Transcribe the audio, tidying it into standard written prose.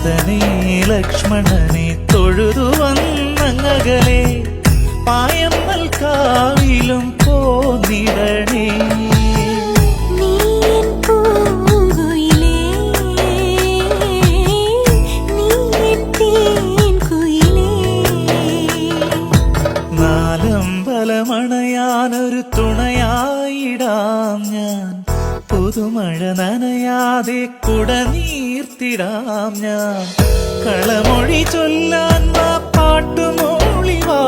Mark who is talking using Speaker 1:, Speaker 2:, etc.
Speaker 1: ഭരതനെ ലക്ഷ്മണനെ തൊഴുതു വന്നങ്ങകലെ പായമ്മൽ കാവിലും പോന്നിടണേ. നാലമ്പലമണയാനൊരു തുണയായിടാം ഞാൻ, പുതുമഴ നനയാതെ കുടനീർത്തിടാം ഞാൻ. കളമൊഴി ചൊല്ലാൻ പാട്ടുമൂളി വാ